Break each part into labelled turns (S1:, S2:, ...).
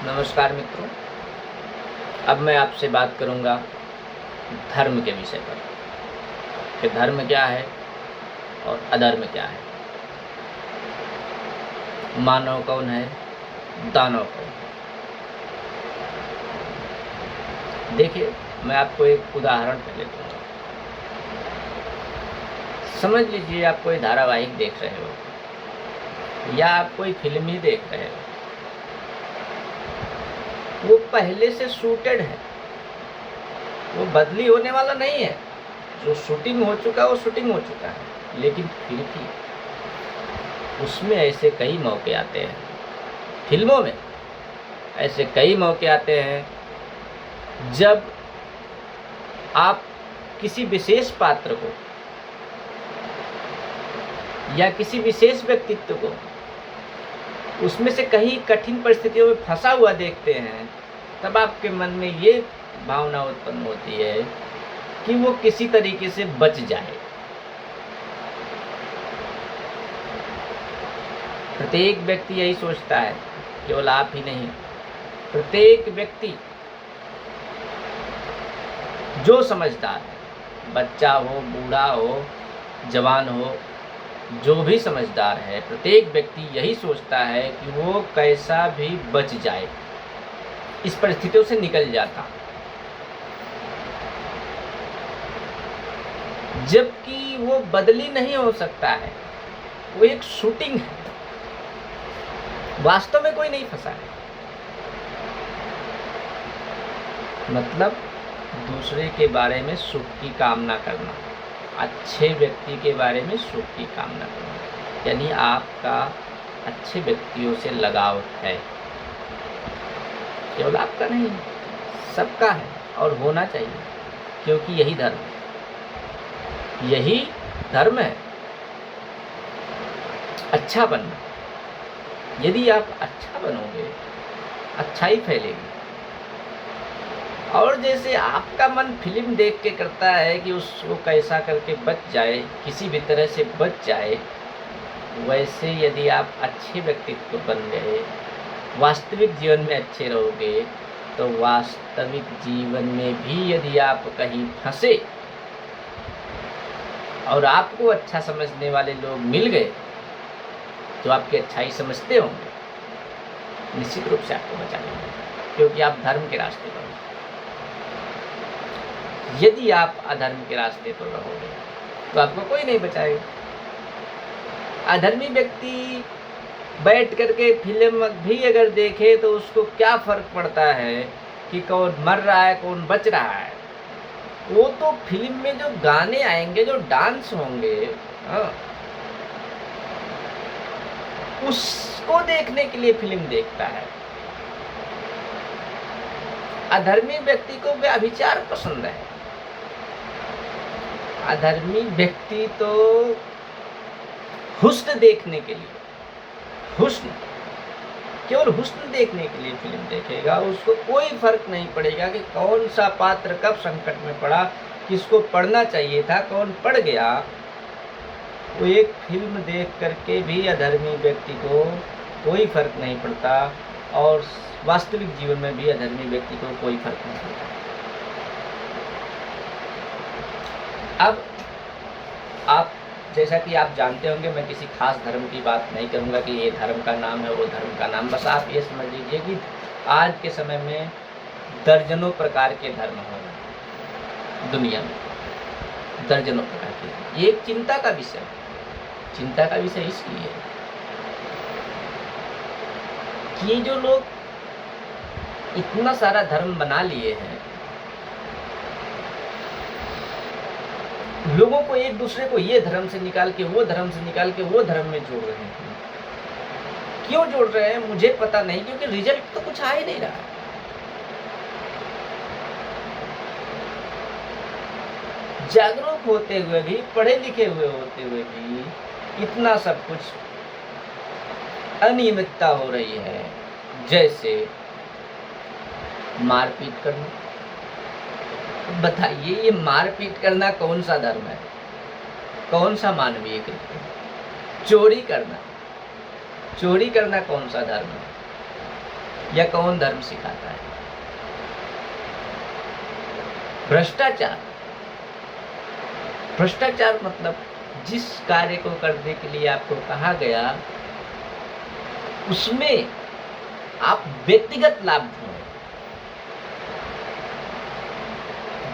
S1: नमस्कार मित्रों। अब मैं आपसे बात करूंगा धर्म के विषय पर कि धर्म क्या है और अधर्म क्या है, मानव कौन है, दानव कौन है। देखिए, मैं आपको एक उदाहरण पहले दूंगा। समझ लीजिए आप कोई धारावाहिक देख रहे हो या आप कोई फिल्म ही देख रहे हो। वो पहले से शूटेड है, वो बदली होने वाला नहीं है। जो शूटिंग हो चुका है वो शूटिंग हो चुका है, लेकिन फिर भी उसमें ऐसे कई मौके आते हैं, फिल्मों में ऐसे कई मौके आते हैं जब आप किसी विशेष पात्र को या किसी विशेष व्यक्तित्व को उसमें से कहीं कठिन परिस्थितियों में फंसा हुआ देखते हैं, तब आपके मन में ये भावना उत्पन्न होती है कि वो किसी तरीके से बच जाए। प्रत्येक व्यक्ति यही सोचता है, केवल आप ही नहीं, प्रत्येक व्यक्ति जो समझदार है, बच्चा हो, बूढ़ा हो, जवान हो, जो भी समझदार है, प्रत्येक व्यक्ति यही सोचता है कि वो कैसा भी बच जाए, इस परिस्थितियों से निकल जाता। जबकि वो बदली नहीं हो सकता है, वो एक शूटिंग है, वास्तव में कोई नहीं फंसा है। मतलब दूसरे के बारे में सुख की कामना करना, अच्छे व्यक्ति के बारे में सुख की कामना करना, यानी आपका अच्छे व्यक्तियों से लगाव है। केवल आपका नहीं, सबका है और होना चाहिए, क्योंकि यही धर्म है, यही धर्म है, अच्छा बनना। यदि आप अच्छा बनोगे, अच्छाई फैलेगी। और जैसे आपका मन फिल्म देख के करता है कि उसको कैसा करके बच जाए, किसी भी तरह से बच जाए, वैसे यदि आप अच्छे व्यक्तित्व बन गए, वास्तविक जीवन में अच्छे रहोगे, तो वास्तविक जीवन में भी यदि आप कहीं फंसे और आपको अच्छा समझने वाले लोग मिल गए जो आपकी अच्छाई समझते होंगे, निश्चित रूप से आपको बचा लेंगे, क्योंकि आप धर्म के रास्ते पर हो। यदि आप अधर्म के रास्ते पर रहोगे तो आपको कोई नहीं बचाएगा। अधर्मी व्यक्ति बैठ करके फिल्म भी अगर देखे तो उसको क्या फर्क पड़ता है कि कौन मर रहा है, कौन बच रहा है। वो तो फिल्म में जो गाने आएंगे, जो डांस होंगे, उसको देखने के लिए फिल्म देखता है। अधर्मी व्यक्ति को व्यभिचार पसंद है। अधर्मी व्यक्ति तो हुस्न देखने के लिए, हुस्न, केवल हुस्न देखने के लिए फिल्म देखेगा। उसको कोई फर्क नहीं पड़ेगा कि कौन सा पात्र कब संकट में पड़ा, किसको पढ़ना चाहिए था, कौन पढ़ गया। वो एक फिल्म देख करके भी अधर्मी व्यक्ति को कोई फर्क नहीं पड़ता, और वास्तविक जीवन में भी अधर्मी व्यक्ति को कोई फर्क नहीं पड़ता। अब आप, जैसा कि आप जानते होंगे, मैं किसी खास धर्म की बात नहीं करूंगा कि ये धर्म का नाम है, वो धर्म का नाम। बस आप ये समझ लीजिए कि आज के समय में दर्जनों प्रकार के धर्म हो रहे हैं दुनिया में, दर्जनों प्रकार के। ये एक चिंता का विषय है। चिंता का विषय इसलिए कि जो लोग इतना सारा धर्म बना लिए हैं, लोगों को एक दूसरे को ये धर्म से निकाल के वो धर्म से निकाल के वो धर्म में जोड़ रहे हैं। क्यों जोड़ रहे हैं मुझे पता नहीं, क्योंकि रिजल्ट तो कुछ आ ही नहीं रहा। जागरूक होते हुए भी, पढ़े लिखे हुए होते हुए भी इतना सब कुछ अनियमितता हो रही है। जैसे मारपीट करना। बताइए, ये मारपीट करना कौन सा धर्म है, कौन सा मानवीय कृत्य है? चोरी करना, चोरी करना कौन सा धर्म है? या कौन धर्म सिखाता है? भ्रष्टाचार। भ्रष्टाचार मतलब जिस कार्य को करने के लिए आपको कहा गया उसमें आप व्यक्तिगत लाभ ढूंढें।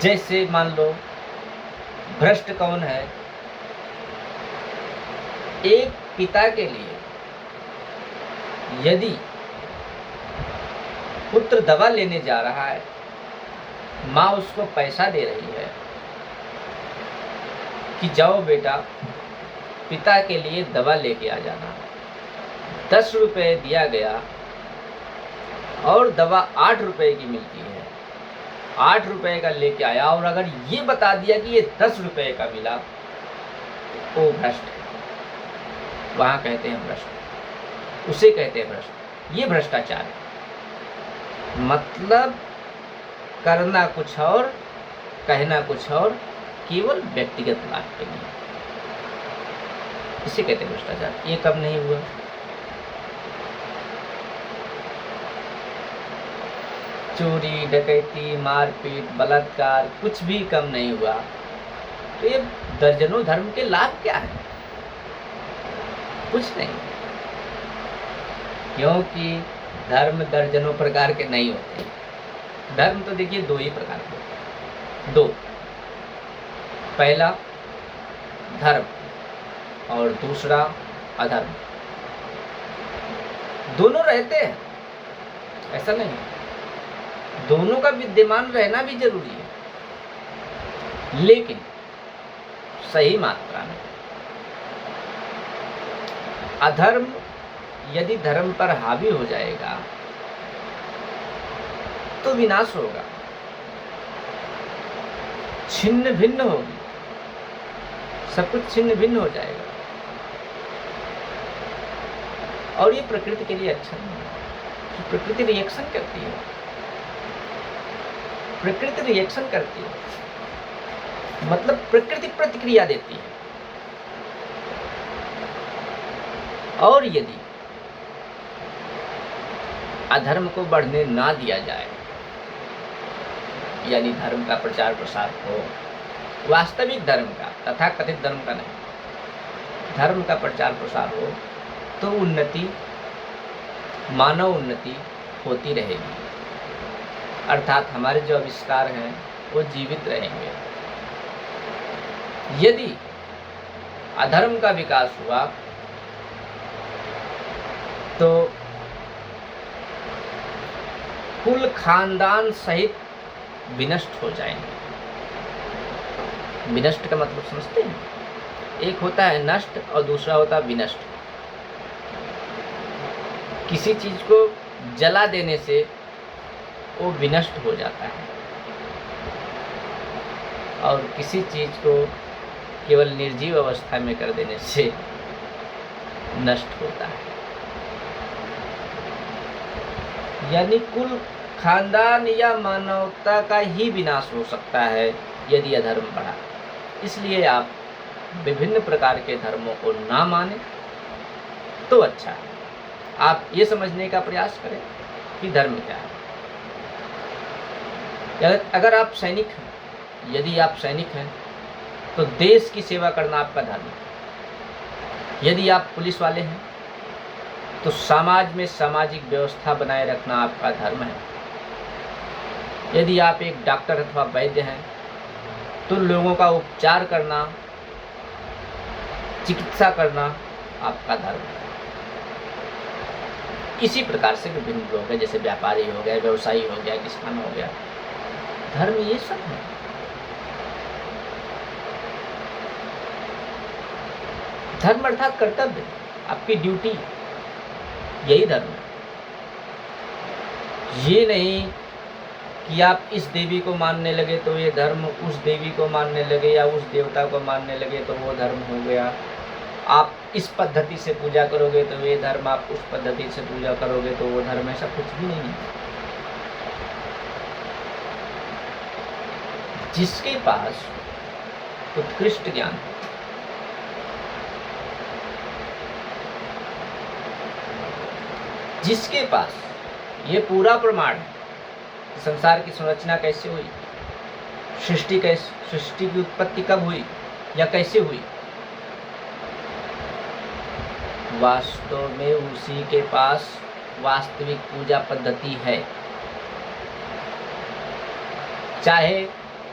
S1: जैसे मान लो भ्रष्ट कौन है? एक पिता के लिए यदि पुत्र दवा लेने जा रहा है, माँ उसको पैसा दे रही है कि जाओ बेटा पिता के लिए दवा लेके आ जाना, 10 रुपये दिया गया और दवा 8 रुपये की मिलती है, 8 रुपये का लेके आया और अगर ये बता दिया कि ये 10 रुपये का मिला तो वो भ्रष्ट है। वहाँ कहते हैं भ्रष्ट, उसे कहते हैं भ्रष्ट। ये भ्रष्टाचार है। मतलब करना कुछ और, कहना कुछ और, केवल व्यक्तिगत लाभ के लिए, इसे कहते हैं भ्रष्टाचार। ये कब नहीं हुआ? चोरी, डकैती, मारपीट, बलात्कार कुछ भी कम नहीं हुआ। तो ये दर्जनों धर्म के लाभ क्या है? कुछ नहीं, क्योंकि धर्म दर्जनों प्रकार के नहीं होते। धर्म तो देखिए 2 ही प्रकार के होते हैं। 2, पहला धर्म और दूसरा अधर्म। दोनों रहते हैं, ऐसा नहीं, दोनों का विद्यमान रहना भी जरूरी है, लेकिन सही मात्रा में। अधर्म यदि धर्म पर हावी हो जाएगा तो विनाश होगा, छिन्न भिन्न होगी, सब कुछ छिन्न भिन्न हो जाएगा और ये प्रकृति के लिए अच्छा नहीं है। प्रकृति रिएक्शन करती है, प्रकृति रिएक्शन करती है मतलब प्रकृति प्रतिक्रिया देती है। और यदि अधर्म को बढ़ने ना दिया जाए, यानी धर्म का प्रचार प्रसार हो, वास्तविक धर्म का, तथाकथित धर्म का नहीं, धर्म का प्रचार प्रसार हो, तो उन्नति, मानव उन्नति होती रहेगी। अर्थात हमारे जो आविष्कार हैं वो जीवित रहेंगे। यदि अधर्म का विकास हुआ तो कुल खानदान सहित विनष्ट हो जाएंगे। विनष्ट का मतलब समझते हैं? एक होता है नष्ट और दूसरा होता है विनष्ट। किसी चीज को जला देने से वो विनष्ट हो जाता है और किसी चीज को केवल निर्जीव अवस्था में कर देने से नष्ट होता है। यानी कुल खानदान या मानवता का ही विनाश हो सकता है यदि अधर्म बढ़ा। इसलिए आप विभिन्न प्रकार के धर्मों को ना माने तो अच्छा है। आप ये समझने का प्रयास करें कि धर्म क्या है। अगर आप सैनिक हैं, यदि आप सैनिक हैं तो देश की सेवा करना आपका धर्म है। यदि आप पुलिस वाले हैं तो समाज में सामाजिक व्यवस्था बनाए रखना आपका धर्म है। यदि आप एक डॉक्टर अथवा वैद्य हैं तो लोगों का उपचार करना, चिकित्सा करना आपका धर्म है। इसी प्रकार से विभिन्न लोग हैं, जैसे व्यापारी हो गया, व्यवसायी हो गया, किसान हो गया। धर्म ये सब है। धर्म अर्थात कर्तव्य, आपकी ड्यूटी, यही धर्म है। ये नहीं कि आप इस देवी को मानने लगे तो ये धर्म, उस देवी को मानने लगे या उस देवता को मानने लगे तो वो धर्म हो गया। आप इस पद्धति से पूजा करोगे तो ये धर्म, आप उस पद्धति से पूजा करोगे तो वो धर्म। ऐसा कुछ भी नहीं है। जिसके पास उत्कृष्ट ज्ञान है, जिसके पास ये पूरा प्रमाण है कि संसार की संरचना कैसे हुई, सृष्टि की उत्पत्ति कब हुई या कैसे हुई। वास्तव में उसी के पास वास्तविक पूजा पद्धति है। चाहे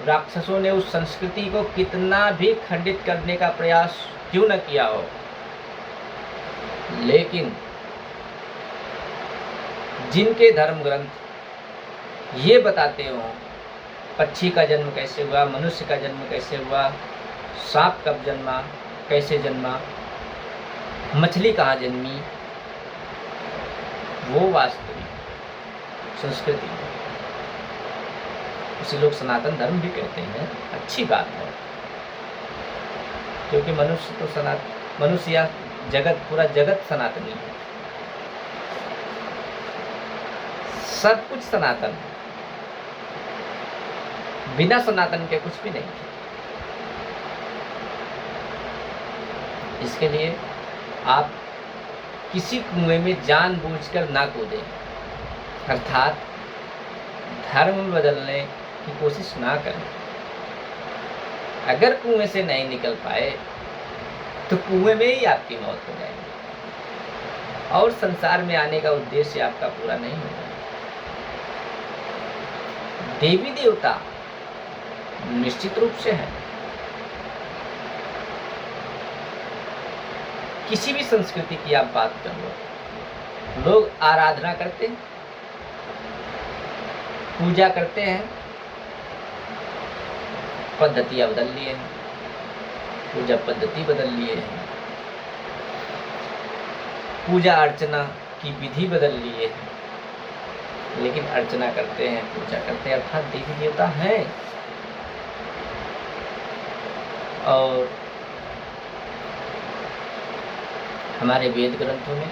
S1: राक्षसों ने उस संस्कृति को कितना भी खंडित करने का प्रयास क्यों न किया हो, लेकिन जिनके धर्म ग्रंथ ये बताते हो पक्षी का जन्म कैसे हुआ, मनुष्य का जन्म कैसे हुआ, सांप कब जन्मा, कैसे जन्मा, मछली कहाँ जन्मी, वो वास्तविक संस्कृति है। उसे लोग सनातन धर्म भी कहते हैं। अच्छी बात है, क्योंकि मनुष्य या जगत, पूरा जगत सनातनी है, सब कुछ सनातन है, बिना सनातन के कुछ भी नहीं है। इसके लिए आप किसी कुएं में जानबूझकर ना कूदें, अर्थात धर्म बदलने की कोशिश ना करें। अगर कुएं से नहीं निकल पाए तो कुएं में ही आपकी मौत हो जाएगी और संसार में आने का उद्देश्य आपका पूरा नहीं होगा। देवी देवता निश्चित रूप से है। किसी भी संस्कृति की आप बात कर लो, लोग आराधना करते हैं, पूजा करते हैं, पद्धतियां बदल लिए हैं, पूजा पद्धति बदल लिए हैं, पूजा अर्चना की विधि बदल लिए हैं, लेकिन अर्चना करते हैं, पूजा करते हैं, अर्थात देवी देवता हैं। और हमारे वेद ग्रंथों में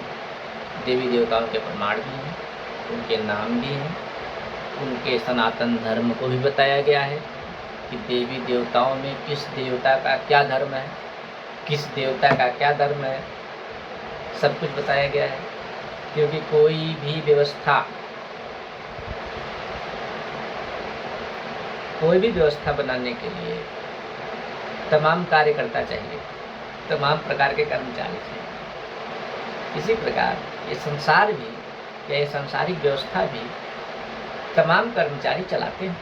S1: देवी देवताओं के प्रमाण भी हैं, उनके नाम भी हैं, उनके सनातन धर्म को भी बताया गया है कि देवी देवताओं में किस देवता का क्या धर्म है, किस देवता का क्या धर्म है, सब कुछ बताया गया है। क्योंकि कोई भी व्यवस्था बनाने के लिए तमाम कार्यकर्ता चाहिए, तमाम प्रकार के कर्मचारी चाहिए। इसी प्रकार ये संसार भी या ये सांसारिक व्यवस्था भी तमाम कर्मचारी चलाते हैं,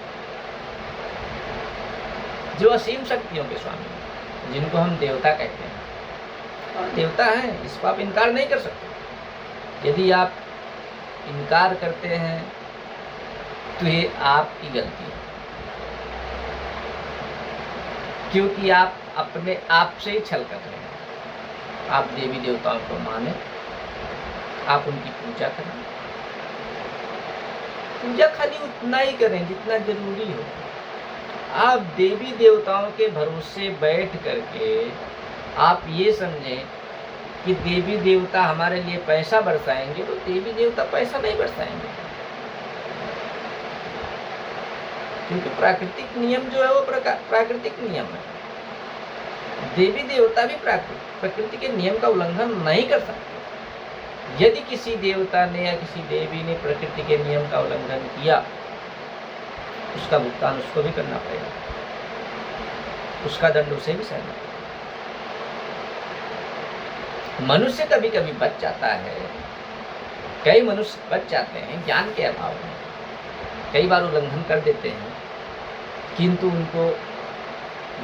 S1: जो असीम शक्तियों के स्वामी, जिनको हम देवता कहते हैं। और देवता हैं, इसको आप इनकार नहीं कर सकते। यदि आप इनकार करते हैं तो ये आपकी गलती है, क्योंकि आप अपने आप से ही छल कर रहे हैं। आप देवी देवताओं को माने, आप उनकी पूजा करें, पूजा खाली उतना ही करें जितना जरूरी हो। आप देवी देवताओं के भरोसे बैठ करके आप ये समझें कि देवी देवता हमारे लिए पैसा बरसाएंगे, तो देवी देवता पैसा नहीं बरसाएंगे, क्योंकि प्राकृतिक नियम जो है वो प्राकृतिक नियम है। देवी देवता भी प्रकृति के नियम का उल्लंघन नहीं कर सकते। यदि किसी देवता ने या किसी देवी ने प्रकृति के नियम का उल्लंघन किया, उसका भुगतान उसको भी करना पड़ेगा, उसका दंड उसे भी सहना पड़ेगा। मनुष्य कभी कभी बच जाता है, कई मनुष्य बच जाते हैं ज्ञान के अभाव में, कई बार उल्लंघन कर देते हैं, किंतु उनको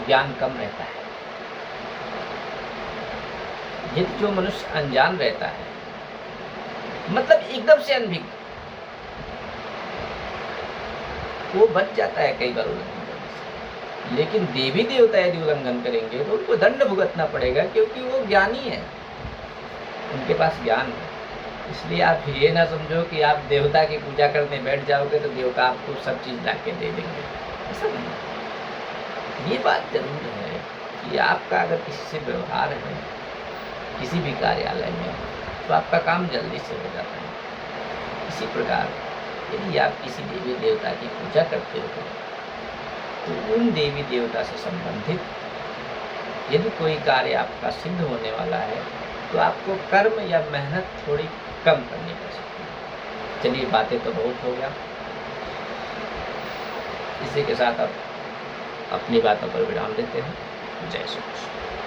S1: ज्ञान कम रहता है। यदि जो मनुष्य अनजान रहता है, मतलब एकदम से अनभिज्ञ, वो बच जाता है कई बार उल्लंघन करने से। लेकिन देवी देवता यदि उल्लंघन करेंगे तो उनको दंड भुगतना पड़ेगा, क्योंकि वो ज्ञानी है, उनके पास ज्ञान है। इसलिए आप ये ना समझो कि आप देवता की पूजा करने बैठ जाओगे तो देवता आपको सब चीज़ ला के दे देंगे, ऐसा नहीं। ये बात जरूर है कि आपका अगर किसी से व्यवहार है किसी भी कार्यालय में, तो आपका काम जल्दी से हो जाता है। इसी प्रकार यदि आप किसी देवी देवता की पूजा करते हो तो उन देवी देवता से संबंधित यदि कोई कार्य आपका सिद्ध होने वाला है, तो आपको कर्म या मेहनत थोड़ी कम करनी पड़ सकती है। चलिए, बातें तो बहुत हो गया, इसी के साथ अब अपनी बातों पर विराम देते हैं। जय श्री कृष्ण।